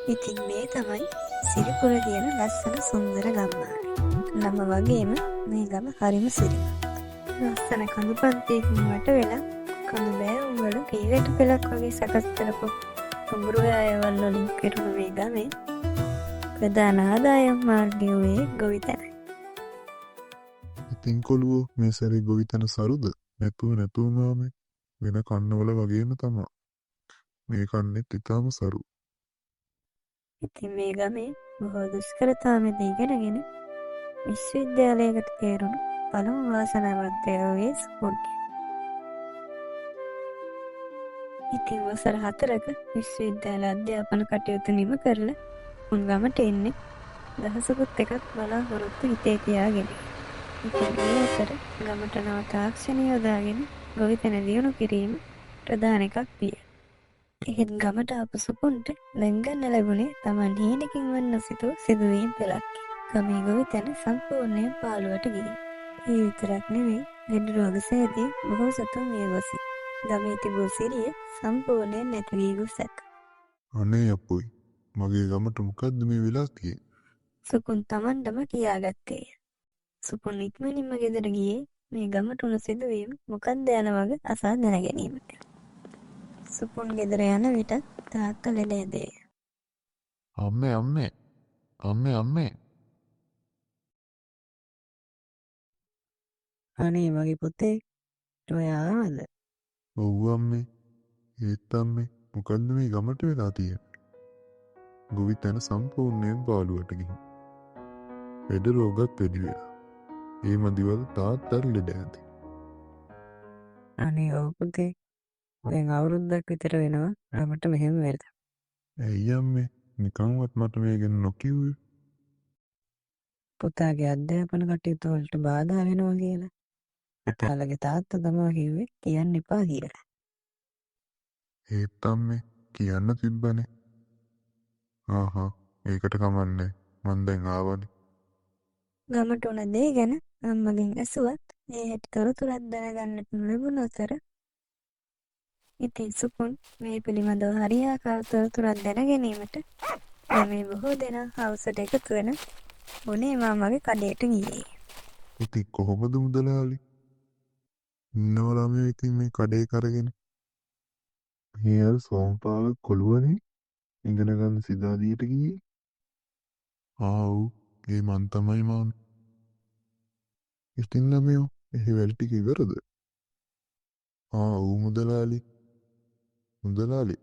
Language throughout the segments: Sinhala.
ඉතින් මේ තමයි සිරිපුර තියෙන ලස්සන සුන්දර ගම්මානය. නම වගේම මේ ගම හරිම සිරිමත්. ලස්සන කඳු පන්තියකින් වට වෙලා කඳු බෑවුම් වල පීරට පෙළක් වගේ සකස් කරපු කුඹුරු අයවල් වලින් පිරුණු මේ ගමේ ප්‍රධාන ආදායම් මාර්ගය වූයේ ගොවිතැනයි. ඉතින් කොළුවෝ මේ සැරේ ගොවිතැන සරුද? නැතුව වෙන කන්නවල වගේම තමා. මේ කන්නෙත් ඉතාම සරු. ඉතින් මේ ගමේ බොහෝ දුෂ්කරතා මැද ඉගෙනගෙන විශ්වවිද්‍යාලයකට තේරුණු පළමු වාසනාවන්තයා වූයේ සුපුන්ය. ඉතින් වසර 4ක විශ්වවිද්‍යාල අධ්‍යාපන කටයුතු නිම කරලා උන් ගමට එන්නේ දහසකුත් එකක් බලාපොරොත්තු හිතේ තියාගෙන. ඉතින් ඒ අතර ගමට නව තාක්ෂණය යොදාගෙන ගොවිතැන දියුණු කිරීම ප්‍රධාන එකක් විය. එහෙත් ගමට ආපු සුපුන්ට දැන්ගන්න ලැබුණේ Taman හීනකින් වන්න සිතූ සිදුවීම් පෙළක්. ගමේ ගොවිතැන සම්පූර්ණයෙන් පාළුවට ගියේ. ඒ විතරක් නෙවෙයි ලෙඩ රෝග සෑදී බොහෝ සතුන් මිය ගොසින්. ගමේ තිබූ සිරිය සම්පූර්ණයෙන් නැති වී ගොසක්. අනේ අපොයි මගේ ගමට මොකද්ද මේ වෙලා තියෙන්නේ? සුපුන් Tamanටම කියාගත්තේය. සුපුන් ඉක්මනින්ම ගෙදර ගියේ මේ ගමට උණු සිදුවීම් මොකක්ද යන වග අසා දැනගැනීමට. සුපුන් ගෙදර යන විට තාත්තා ලෙඩ ඇදේය. අම්මේ අනේ මගේ පුතේ ඔයා ආවද? ඔව් අම්මේ. ඒත් අම්මේ මොකද්ද මේ ගමට වෙලා තියෙන්නේ? ගොවිතැන සම්පූර්ණයෙන් පාළුවට ගිහින්. ලෙඩ රෝගත් වැඩි වෙලා. ඒ මදිවල තාත්තට ලෙඩ ඇති. අනේ ඔව් පුතේ දැන් අවුරුද්දක් විතර වෙනවා අපට මෙහෙම වෙලා. ඇයි අම්මේ නිකන්වත් මට මේ ගැන නොකිව්වේ? පුතාගේ අධ්‍යාපන කටයුතු වලට බාධා වෙනවා කියලා. පුතාලගේ තාත්තා තමයි කිව්වේ කියන්න එපා කියලා. ඒත් අම්මේ කියන්න තිබ්බනේ. ඒකට කමන්නේ. මං දැන් ආවනේ. ගමට උන දේ ගැන අම්මගෙන් ඇසුවත් ඒ හැටි තොරතුරක් දැනගන්නට නොලැබුණු අතර ඉතින් සුපුන් මේ පිළිබඳව හරියාකාර තොරතුරක් දැන ගැනීමට ගමේ බොහෝ දෙනා හවුසට එකතු වෙන උනේ මාමගේ කඩේට ගියේ. ඉතින් කොහොමද මුදලාලි? ඉන්නව ළමයෝ ඉතින් මේ කඩේ කරගෙන. මේ සෝම්පාල කොළුවනේ ඉගෙන ගන්න සිතාදියට ගියේ. ඔව් ඒ මන් තමයි මාමේ. ඉතින් ළමයෝ එහි වැල් ටික ඉවරද? ඔව් මුදලාලි. මුදලාලි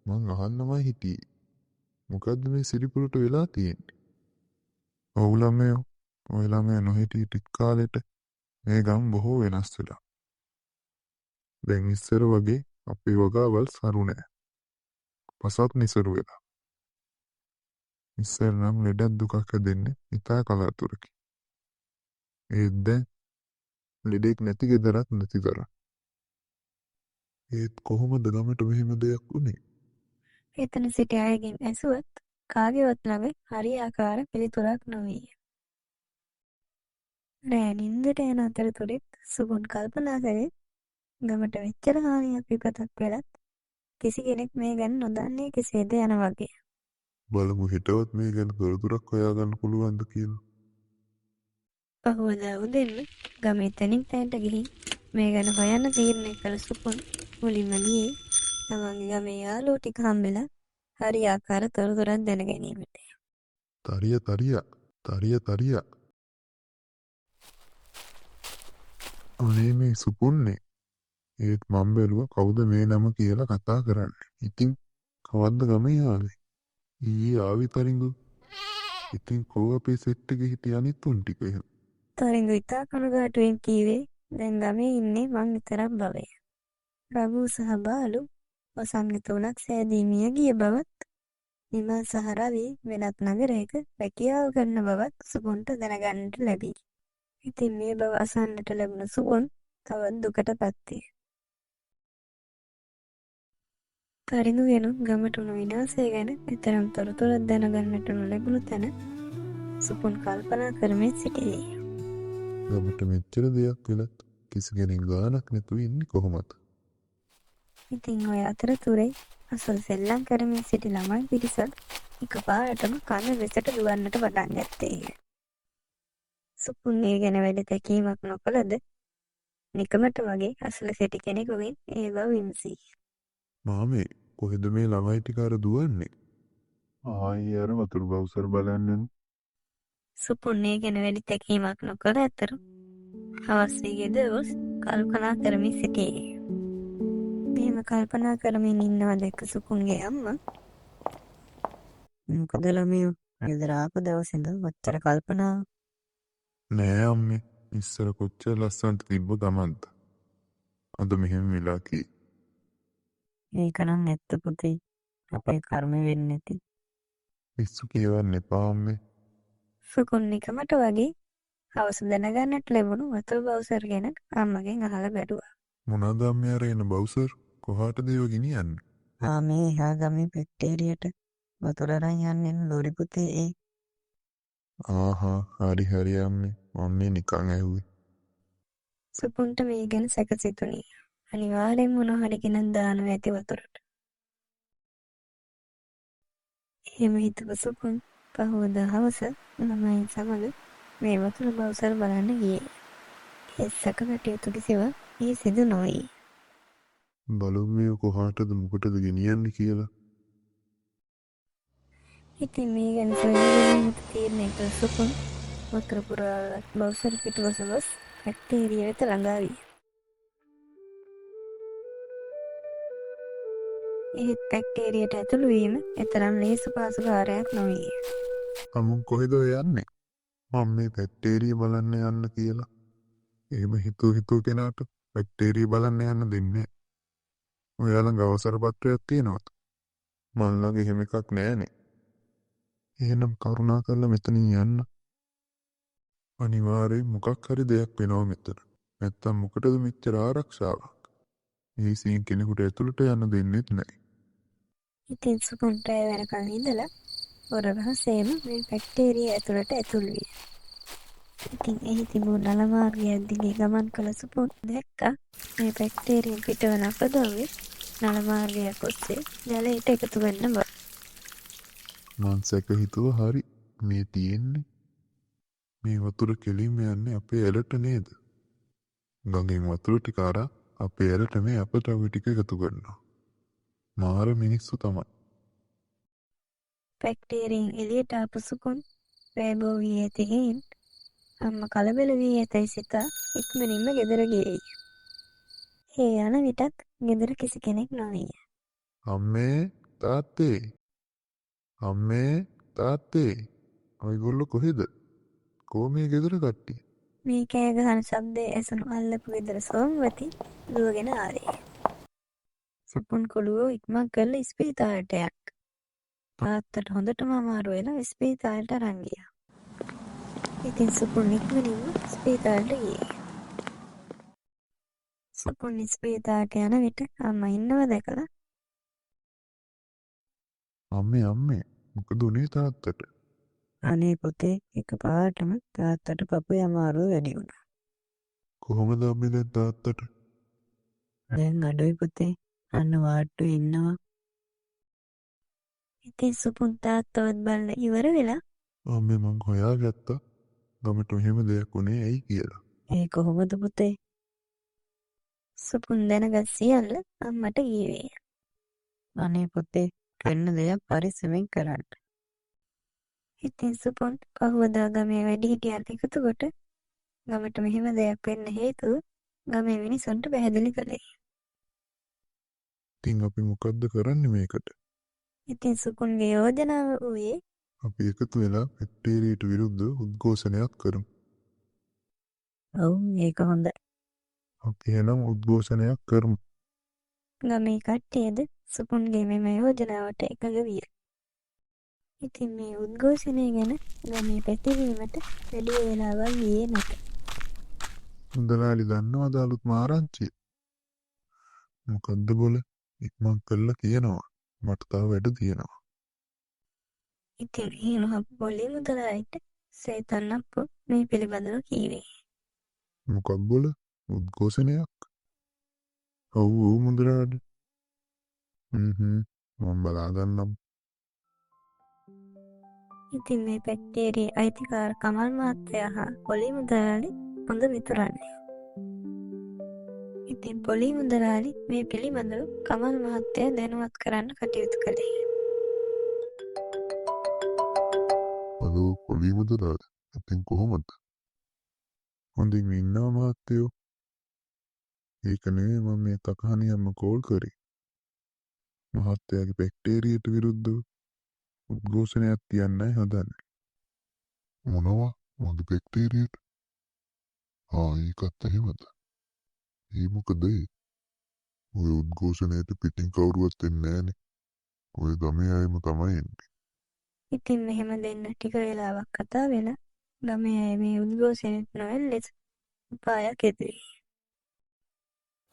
මං අහන්නමයි හිටියේ. මොකද්ද මේ සිරිපුරට වෙලා තියෙන්නේ? ඔව් ළමයෝ ඔය ළමයා නොහිටිය ටික කාලෙට මේ ගම් බොහෝ වෙනස් වෙලා. දැන් ඉස්සර වගේ අපේ වගාවල් සරු නෑ. පසත් නිසරු වෙලා. ඉස්සර නම් ලෙඩක් දුකක් හැදෙන්නේ ඉතා කලාතුරකින්. ඒත් දැන් ලෙඩෙක් නැති ගෙදරක් නැති තරම්. ඒත් කොහොමද ගමට මෙහෙම දෙයක් වුනේ? එතන සිටි අයගෙන් ඇසුවත් කාගේවත් ළඟ හරියාකාර පිළිතුරක් නොවිය. රෑ නින්දට යන අතරතුරෙත් සුබුන් කල්පනා කරේ ගමට වෙච්චර හානියක් විපතක් වෙලත් කිසි කෙනෙක් මේ ගැන නොදන්නේ කෙසේද යන වගේ. බලමු හෙටවත් මේ ගැන තොරතුරක් හොයාගන්න පුළුවන්ද කියලා. පහුවදා උදෙන්ම ගමේ තැනින් තැනට ගිහින් මේ ගැන හොයන්න තීරණය කළ සුපුන් මුලින්ම ගියේ තමන්ගේ ගමේ යාළුවෝ ටික හම්බෙලා හරියාකාර තොරතුරක් දැන ගැනීමට. තරිය. අනේ මේ සුපුන්නේ. ඒත් මම බැලුවා කවුද මේ නම කියලා කතා කරන්නේ. ඉතින් කවද්ද ගමේ ආවේ? ඊයේ ආවි තරිඟු. ඉතින් කෝ අපේ සෙට් එකේ හිටිය අනිත් උන් ටික එහෙම. තරිඟු ඉතා කනගාටුවෙන් කීවේ දැන් ගමේ ඉන්නේ මං විතරක් බවය. රඝු සහ බාලු වසංගත උණක් සෑදී මිය ගිය බවත් නිමල් සහ රවි වෙනත් නගරයක රැකියාව කරන බවත් සුපුන්ට දැනගන්නට ලැබී. ඉතින් මේ බව අසන්නට ලැබුණ සුපුන් තවත් දුකටපත් විය. තරිඟු වෙනුත් ගමට උණු විනාශය ගැන එතරම් තොරතුරක් දැනගන්නට නොලැබුණු තැන සුපුන් කල්පනා කරමින් සිටියේ. ගමට මෙච්චර දෙයක් වෙලත් කිසි කෙනෙක් ගානක් නැතුව ඉන්නේ කොහොමද? ඉතින් ඔය අතරතුරේ අසල් සෙල්ලම් කරමින් සිටි ළමයි පිරිසක් එකපාරටම කන වෙසට දුවන්නට පටන් ගත්තේය. සුපුන් ඒ ගැන වැඩි තැකීමක් නොකළද නිකමට වගේ අසල සිටි කෙනෙකුගෙන් ඒ බව විමසී. මාමේ කොහෙද මේ ළමයි ටික අර දුවන්නේ? ආයි අර වතුර බවුසර් බලන්න. සුපුන් ඒ ගැන වැඩි තැකීමක් නොකළ අතර හවස් වී ගෙදවොස් කල්පනා කරමින් සිටියේ. මෙහෙම කල්පනා කරමින් ඉන්නවා දැක්ක සුපුන්ගේ අම්මා මොකද ළමයෝ ගෙදර ආපු දවසේ ඉඳන් ඔච්චර කල්පනා නෑ අම්මේ. ඉස්සර කොච්චර ලස්සනට තිබ්බ ගමන්ද. අද මෙහෙම වෙලා කී. ඒකනම් ඇත්ත පුතේ. අපේ කර්ම වෙන්නේ නැති. පිස්සු කියවන්න එපා අම්මේ. සුකුන් නිකමට වගේ හවස දැනගන්නට ලැබුණු වතුර බවුසර් ගැන අම්මගෙන් අහලා බැලුවා. මොනවාද අම්මේ අර එන බවුසර්? කොහාටද ඒව ගෙනියන්නේ? මේ එහා ගමේ පෙට්ටේරියට වතුර අරන් යන්නේ ලෝරි පුතේ ඒ. ආහා හරි හරි අම්මේ. මම මේ නිකන් ඇහුවේ. සුපුන්ට මේ ගැන සැකසිතුනි. අනිවාර්යෙන් මොනවා හරි ගෙනත් දානවා ඇති වතුරට. එහෙම හිතුව සුපුන් පහවදා හවස ළමයින් සමග මේ වතුර බවුසර් බලන්න ගියේ. ඒ සැක කටයුතු කිසිවක් ඒ සිදු නොවේ. බලමු මේ කොහාටද මොකටද ගෙනියන්නේ කියලා. ඉතින් මේ ගැන සොයන තීරණය කළ සුපුන් වතුර පුරාවත් බවුසර් පිටුවස ගොස් බැක්ටීරිය වෙත ළඟා විය. ඒත් බැක්ටීරියට ඇතුළු වීම එතරම් ලේසු පහසු කාර්යයක් නොවේ. අමුන් කොහෙද ඔය යන්නේ? මම මේ බැක්ටීරිය බලන්න යන්න කියලා. එහෙම හිතුව කෙනාට බැක්ටීරිය බලන්න යන්න දෙන්නේ. ඔයාලා ළඟ අවසර පත්‍රයක් තියෙනවද? මන් ළඟ එහෙම එකක් නෑනේ. එහෙනම් කරුණා කරලා මෙතනින් යන්න. අනිවාර්යෙන් මොකක් හරි දෙයක් වෙනවා මෙතන. නැත්තම් මොකටද මෙච්චර ආරක්ෂාවක්? මේ සීන් කෙනෙකුට ඇතුළට යන්න දෙන්නෙත් නැහැ. ඉතින් සුපුන්ට ඒ වෙනකන් ඉඳලා හොර රහසේම මේ බැක්ටීරිය ඇතුළට ඇතුල් විය. ඉතින් එහි තිබුණු නල මාර්ගයක් දිගේ ගමන් කළ සුපුන් දැක්කා මේ බැක්ටීරිය පිටවන අපද්‍රව්‍ය නල මාර්ගයක් ඔස්සේ ජලයට එකතු වෙන්න බව. මං සැක හිතුව හරි. මේ තියෙන්නේ මේ වතුර කෙලින්ම යන්නේ අපේ ඇලට නේද? ගඟෙන් වතුර ටික අරන් අපේ ඇලට මේ අපද්‍රව්‍ය ටික එකතු කරනවා. මාර මිනිස්සු තමයි. බැක්ටීරියෙන් එළියට ආපු සුපුන් රෑබෝ වී ඇති හේයින් අම්මා කලබල වී ඇතැයි සිතා ඉක්මනින්ම ගෙදර ගියේය. ඒ යන විටත් ගෙදර කිසි කෙනෙක් නොවිය. අම්මේ තාත්තේ අම්මේ තාත්තේ ඔයගොල්ලෝ කොහෙද? කොහොමේ ගෙදර කට්ටිය? මේ කෑ ගහන ශබ්දය ඇසුණු අල්ලපු ගෙදර සෝමවති දුවගෙන ආවේ. සුපුන් කොළුවෝ ඉක්මන් කරලා ඉස්පිරිතාලයට යක්. තාත්තට හොඳටම අමාරු වෙලා ඉස්පිරිතාලයට අරන් ගියා. ඉතින් සුපුන් ඉක්මනින්ම ඉස්පිරිතාලයට ගියේ. සුපුන් ඉස්පිරිතාලයට යන විට අම්මා ඉන්නව දැකලා අම්මේ මොකද උනේ තාත්තට? අනේ පුතේ එකපාරටම තාත්තට පපුවේ අමාරුව වැඩි වුණා. කොහොමද අම්මේ දැන් තාත්තට? දැන් අඩුයි පුතේ. අන්න වාට්ටුවේ ඉන්නවා. ඉතින් සුපුන් තාත්තවත් බලලා ඉවර වෙලා අම්මේ මං හොයාගත්තා ගමට මෙහෙම දෙයක් උනේ ඇයි කියලා. ඒ කොහොමද පුතේ? සුපුන් දැනගත් සියල්ල අම්මට කීවේ. අනේ පුතේ වෙන දෙයක් පරිස්සමෙන් කරන්න. ඉතින් සුපුන් පහුවදා ගමේ වැඩිහිටියන් එකතු කොට ගමට මෙහෙම දෙයක් වෙන්න හේතුව ගමේ මිනිසුන්ට පැහැදිලි කළේ. ඉතින් අපි මොකද්ද කරන්නේ මේකට? ඉතින් සුපුන්ගේ යෝජනාව වූයේ අපි එකතු වෙලා බැක්ටීරියට විරුද්ධ උද්ඝෝෂණයක් කරමු. ඔව් ඒක හොඳයි. අපි එහෙනම් උද්ඝෝෂණයක් කරමු. ගමේ කට්ටියද සුපුන්ගේ මෙම යෝජනාවට එකඟ විය. ඉතින් මේ උද්ඝෝෂණය ගැන ගමේ පැතිරීමට වැඩි වේලාවක් ගියේ නැත. මුදලාලි දන්නවද අලුත් ආරංචිය? මොකද්ද බොල? ඉක්මන් කළා කියනවා. මට තව වැඩ තියෙනවා. ඉතින් ඒ මහ පොලේ මුදලාලිට සේතන් අප්පු මේ පිළිබඳව කීවේ. මොකක් බොල? උද්ඝෝෂණයක්? ඔව් මුදලාලි. මම බලා ගන්නම්. ඉතින් මේ පැක්ටේරිය අයිතිකාර කමල් මහත්තයා හා පොලි මුදලාලි හොඳ මිතුරන්නේ. ඉතින් පොලි මුදලාලි මේ පිළිබඳව කමල් මහත්තයා දැනුවත් කරන්න කටයුතු කළේ. හලෝ පොලී මුදලාලි. ඉතින් කොහොමද? හොඳින් ඉන්නවා මහත්තයෝ. ඒක නෙවෙයි මම මේ තකහනියම්ම කෝල් කරේ. මහත්තයාගේ බැක්ටේරියට විරුද්ධව උද්ඝෝෂණයක් තියන්නයි හදන්නේ. මොනවා? මගේ බැක්ටේරියට? ඒකත් එහෙමද? ඒ මොකද ඒ? ඔය උද්ඝෝෂණයට පිටින් කවුරුවත් එන්නේ නෑනේ. ඔය ගමේ අයම තමයි එන්නේ. ඉතින් මෙහෙම දෙන්න ටික වෙලාවක් කතා වෙලා ගමේ අය මේ උද්ඝෝෂණයට නොයන ලෙස උපායක් යෙදුවේ.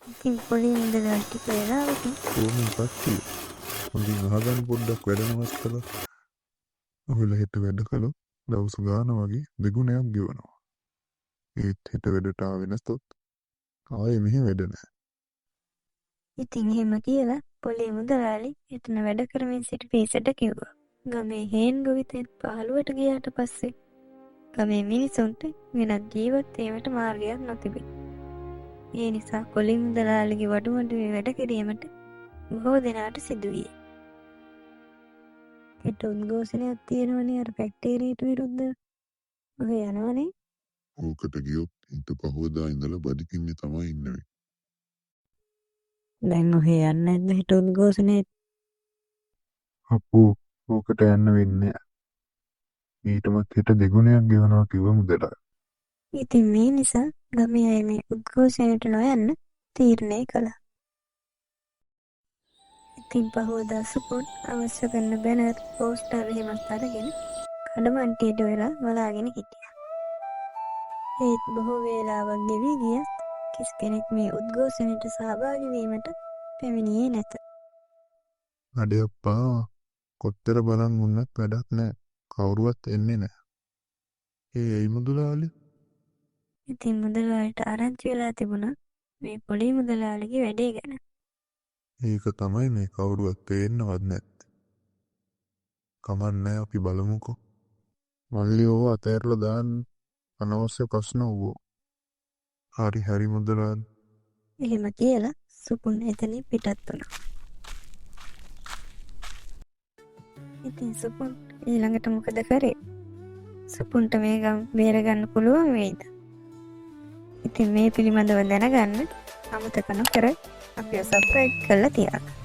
ඉතින් පොලි මුදලාලි ටික වෙලාවකින් කොහොම කට්ටිය හොඳින් අහගන්න පොඩ්ඩක් වැඩ නවස් කළා. ඔයලා හෙට වැඩ කළොත් දවස් ගාන වගේ දෙගුණයක් ගෙවනවා. ඒත් හෙට වැඩට ආවේ නැතොත් ආයේ මෙහෙ වැඩ නැහැ. ඉතින් එහෙම කියලා පොලි මුදලාලි එතන වැඩ කරමින් සිටි පිරිසට කිව්වා. ගමේ හේන් ගොවිතෙන් පහළුවට ගියාට පස්සේ ගමේ මිනිසුන්ට වෙනත් ජීවත් වීමට මාර්ගයක් නොතිබේ. ඒ නිසා පොලි මුදලාලිගේ වඩුමඩුවේ වැඩ කිරීමට බොහෝ දෙනාට සිදුවිය. හෙට උද්ඝෝෂණයක් තියෙනවනේ අර බැක්ටීරියට විරුද්ධව. ඔය යනවනේ. ඕකට ගියොත් හිත පහවදා ඉඳලා බඩිකින්නේ තමයි ඉන්නේ. දැන් ඔහේ යන්නේ නැද්ද හිට උද්ඝෝෂණයට? අප්පු ඕකට යන්න වෙන්නේ නැහැ. ඊටමත් හෙට දෙගුණයක් ගෙවනවා කිව්ව මුදලාලි. ඉතින් මේ නිසා ගමේ අය මේ උද්ඝෝෂණයට නොයන්න තීරණය කළා. ඉතින් පහවදා සුපුන් අවශ්‍ය කරන බැනර් පෝස්ටර් එහෙමත් අරගෙන කඩමන්ටියට වෙලා බලාගෙන හිටියා. ඒත් බොහෝ වේලාවක් ගෙවී ගියත් කිසි කෙනෙක් මේ උද්ඝෝෂණයට සහභාගී වීමට පැමිණියේ නැත. අඩේ අප්පා කොච්චර බලන් වුණත් වැඩක් නැහැ. කවුරුවත් එන්නේ නැහැ. ඇයි මුදලාලි? ඉතින් මුදලාලිට ආරංචි වෙලා තිබුණා මේ පොලි මුදලාලිගේ වැඩේ ගැන. ඒක තමයි මේ කවුරුවත් තේරෙන්නවත් නැත්තේ. කමන්නේ අපි බලමුකෝ. මල්ලි ඕව අතෑරලා දාන්න අනවශ්‍ය ප්‍රශ්න ඕව. හරි මුදලාලි. එහෙම කියලා සුපුන් එතනින් පිටත් වුණා. ඉතින් සුපුන් ඊළඟට මොකද කරේ? සුපුන්ට මේ ගම් බේරගන්න පුළුවන් වෙයිද? ඉතින් මේ පිළිබඳව දැනගන්න අමතක නොකර අපිව සබ්ස්ක්‍රයිබ් කරලා තියාගන්න.